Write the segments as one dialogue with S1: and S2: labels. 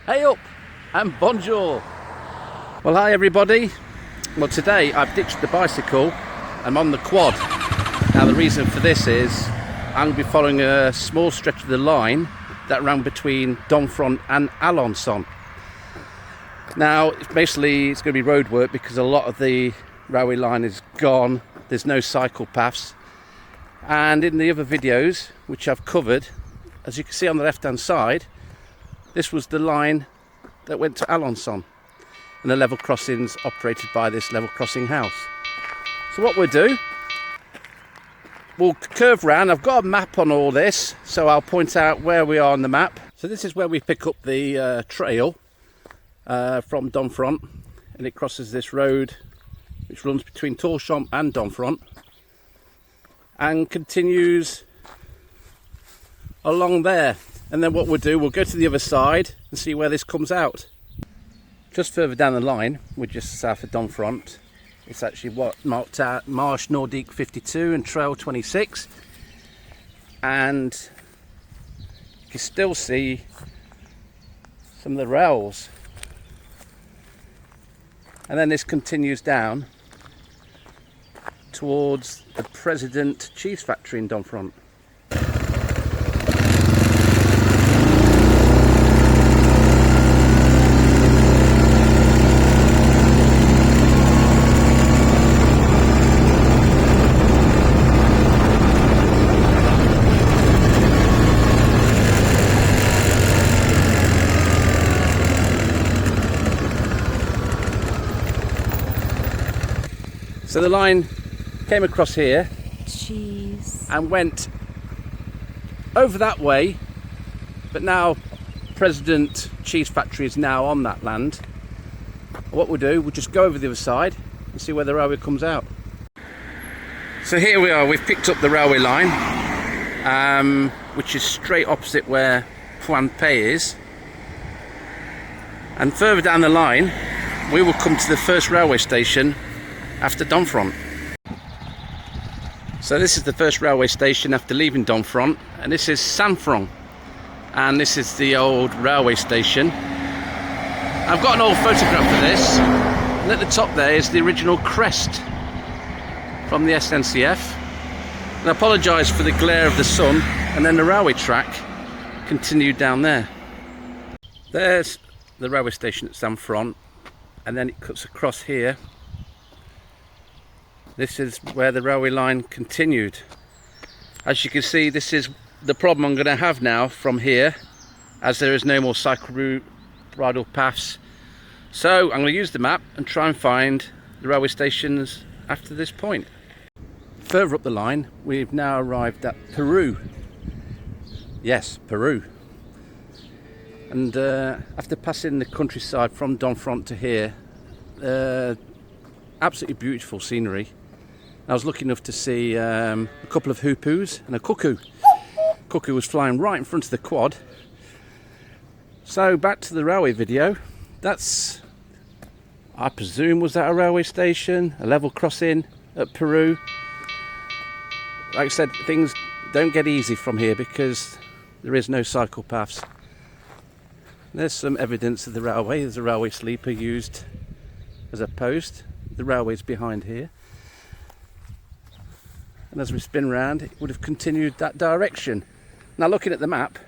S1: Hey up and bonjour. Well, hi everybody. Well, today I've ditched the bicycle. I'm on the quad. Now the reason for this is I'm going to be following a small stretch of the line that ran between Domfront and Alençon. Now it's going to be road work because a lot of the railway line is gone. There's no cycle paths, and in the other videos which I've covered, as you can see on the left hand side, this was the line that went to Alençon, and the level crossings operated by this level crossing house. So what we'll do, we'll curve round. I've got a map on all this, so I'll point out where we are on the map. So this is where we pick up the trail from Domfront, and it crosses this road which runs between Courterne and Domfront and continues along there. And then what we'll do, we'll go to the other side and see where this comes out. Just further down the line, we're just south of Domfront. It's actually what marked out Marche Nordique 52 and Trail 26. And you can still see some of the rails. And then this continues down towards the President Cheese Factory in Domfront. So the line came across here and went over that way, but now President Cheese Factory is now on that land. What we'll do, we'll just go over the other side and see where the railway comes out. So here we are, we've picked up the railway line, which is straight opposite where Pointe is. And further down the line, we will come to the first railway station after Domfront. So this is the first railway station after leaving Domfront, and this is Saint-Front, and this is the old railway station. I've got an old photograph of this, and at the top there is the original crest from the SNCF. And I apologise for the glare of the sun, and then the railway track continued down there. There's the railway station at Saint-Front, and then it cuts across here. This is where the railway line continued. As you can see, this is the problem I'm going to have now from here, as there is no more cycle route, bridle paths. So I'm going to use the map and try and find the railway stations after this point. Further up the line, we've now arrived at Peru. Yes, Peru. And after passing the countryside from Domfront to here, absolutely beautiful scenery. I was lucky enough to see a couple of hoopoes and a cuckoo. Cuckoo was flying right in front of the quad. So back to the railway video. That's, I presume, was that a railway station, a level crossing at Peru. Like I said, things don't get easy from here because there is no cycle paths. There's some evidence of the railway. There's a railway sleeper used as a post. The railway's behind here. And as we spin round, it would have continued that direction. Now looking at the map,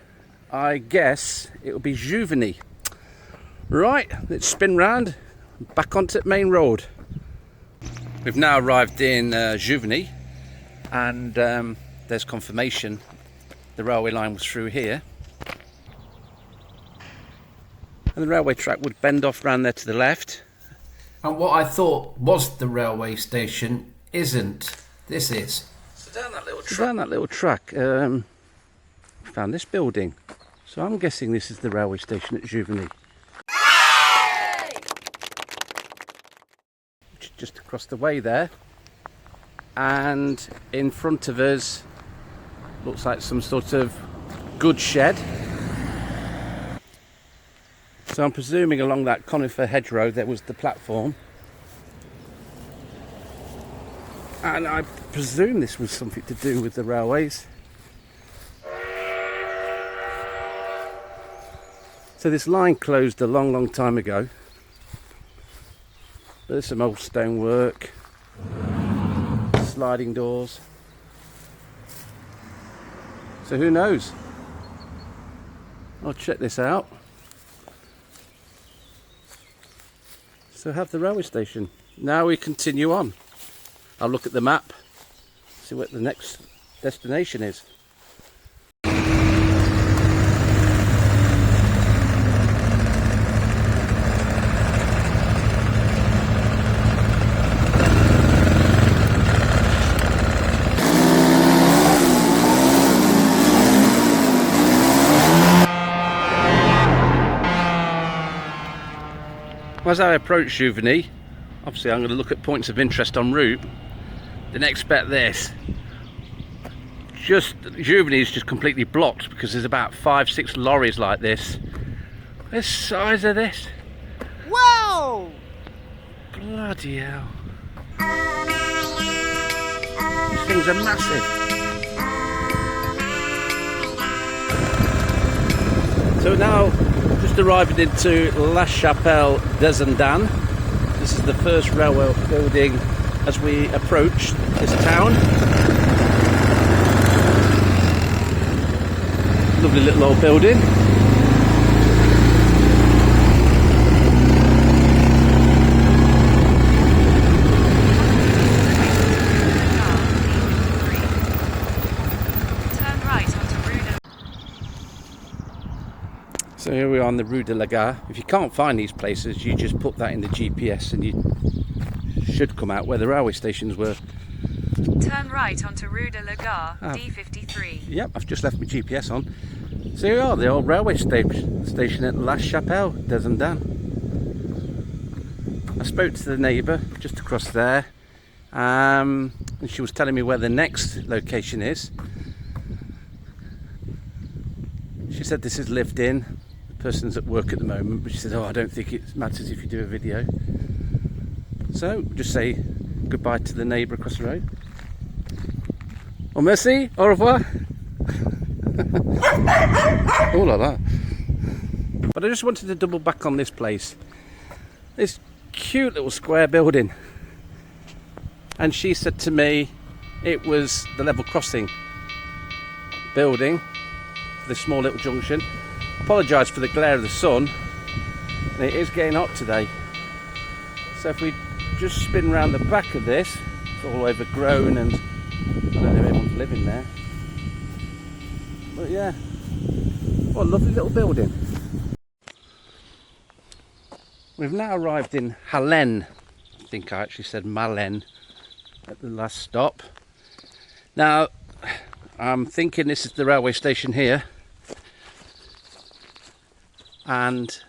S1: I guess it will be Jouveny. Right, let's spin round, back onto the main road. We've now arrived in Jouveny, and there's confirmation the railway line was through here. And the railway track would bend off round there to the left. And what I thought was the railway station isn't. This is. So down that little track, found this building. So I'm guessing this is the railway station at Jouveny. Which is just across the way there. And in front of us, looks like some sort of goods shed. So I'm presuming along that conifer hedgerow there was the platform. And I presume this was something to do with the railways. So So this line closed a long time ago. There's some old stonework, sliding doors. So who knows? I'll check this out. So have the railway station. Now we continue on. I'll look at the map, see what the next destination is. As I approach Jouveny, obviously I'm going to look at points of interest en route. Didn't expect this. Jouveny is just completely blocked because there's about 5-6 lorries like this. The size of this.
S2: Whoa!
S1: Bloody hell. These things are massive. So now, just arriving into La Chapelle des Andans. This is the first railway building as we approach this town. Lovely little old building. So here we are on the Rue de la Gare. If you can't find these places, you just put that in the GPS and you should come out where the railway stations were.
S3: Turn right onto Rue de la Gare, D53.
S1: Yep, I've just left my GPS on. So here we are, the old railway station at La Chapelle des Andans. I spoke to the neighbour just across there, and she was telling me where the next location is. She said this is lived in. Person's at work at the moment, but she said, oh, I don't think it matters if you do a video. So just say goodbye to the neighbour across the road. Oh, merci, au revoir. All like that. But I just wanted to double back on this place. This cute little square building. And she said to me it was the level crossing building, this small little junction. Apologise for the glare of the sun, and it is getting hot today. So if we just spin round the back of this, it's all overgrown and I don't know if anyone's living there. But yeah, what a lovely little building. We've now arrived in Hallen. I think I actually said Mallen at the last stop. Now, I'm thinking this is the railway station here. And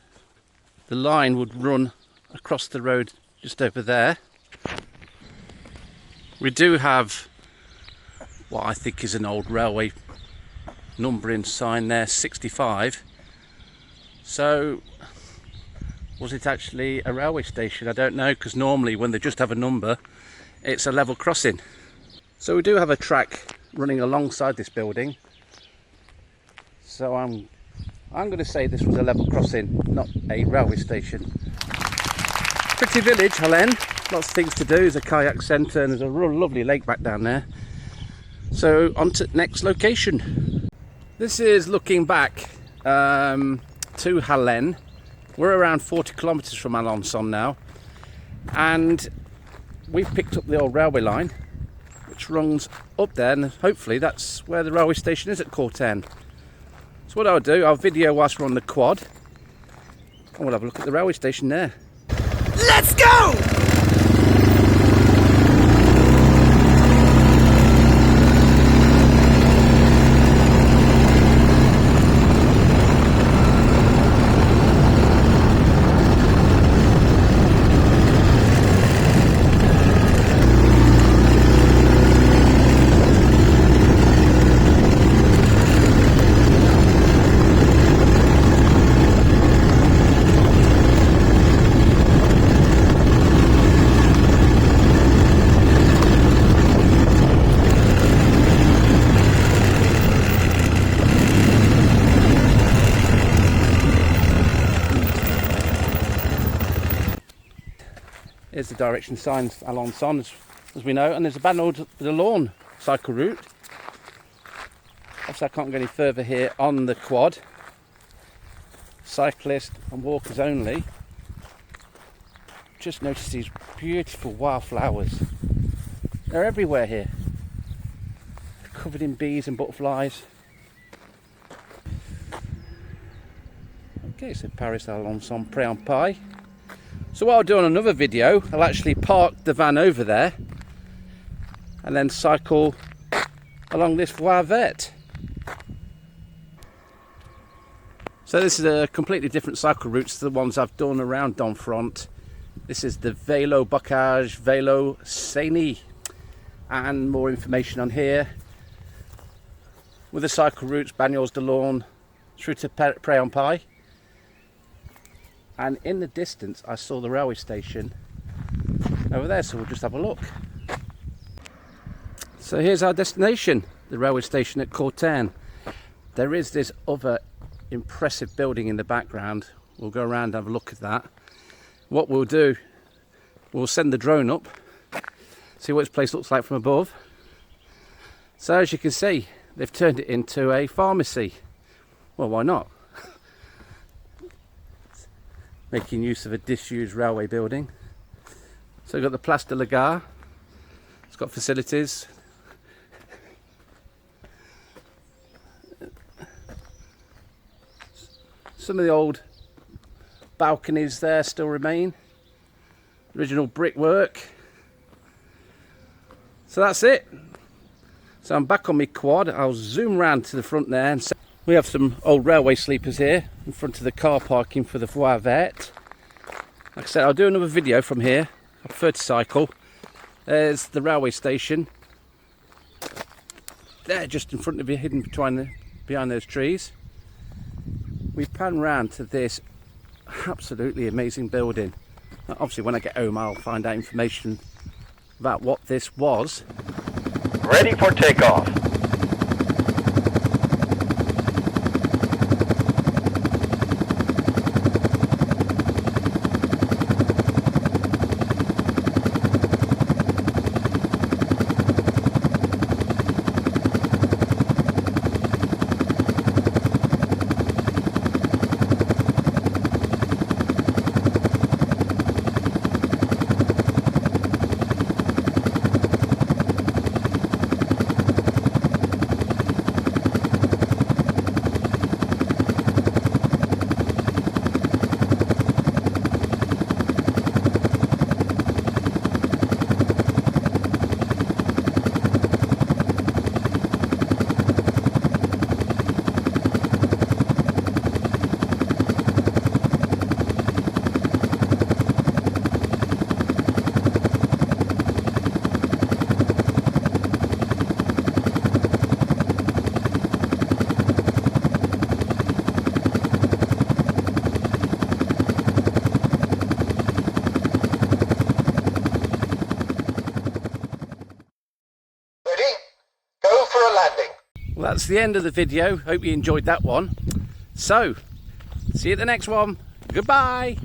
S1: the line would run across the road just over there. We do have what I think is an old railway numbering sign there, 65. So was it actually a railway station? I don't know, because normally when they just have a number, it's a level crossing. So we do have a track running alongside this building. So I'm going to say this was a level crossing, not a railway station. Pretty village, Hallen. Lots of things to do. There's a kayak centre and there's a real lovely lake back down there. So on to next location. This is looking back to Hallen. We're around 40 kilometres from Alençon now. And we've picked up the old railway line, which runs up there, and hopefully that's where the railway station is at Courterne. So what I'll do, I'll video whilst we're on the quad, and we'll have a look at the railway station there.
S2: Let's go!
S1: Here's the direction signs Alençon, as we know, and there's a Bagnols de Lawn cycle route. Obviously I can't go any further here on the quad. Cyclists and walkers only. Just notice these beautiful wildflowers. They're everywhere here. Covered in bees and butterflies. Okay, so Paris Alençon Pré-en-Paix. So what I'll do on another video, I'll actually park the van over there and then cycle along this voie verte. So this is a completely different cycle route to the ones I've done around Domfront. This is the Vélo Bocage Vélo Seine, and more information on here with the cycle routes Bagnols de Lawn through to Pré-en-Paix. And in the distance I saw the railway station over there, so we'll just have a look. So here's our destination, the railway station at Courterne. There is this other impressive building in the background. We'll go around and have a look at that. What we'll do, we'll send the drone up, see what this place looks like from above. So as you can see, they've turned it into a pharmacy. Well, why not? Making use of a disused railway building. So we've got the Place de la Gare. It's got facilities. Some of the old balconies there still remain. Original brickwork. So that's it. So I'm back on my quad. I'll zoom round to the front there. And we have some old railway sleepers here in front of the car parking for the voie verte. Like I said, I'll do another video from here. I prefer to cycle. There's the station. There, just in front of you, hidden behind those trees. We pan round to this absolutely amazing building. Obviously when I get home I'll find out information about what this was.
S4: Ready for takeoff.
S1: Well, that's the end of the video. Hope you enjoyed that one. So, see you at the next one. Goodbye.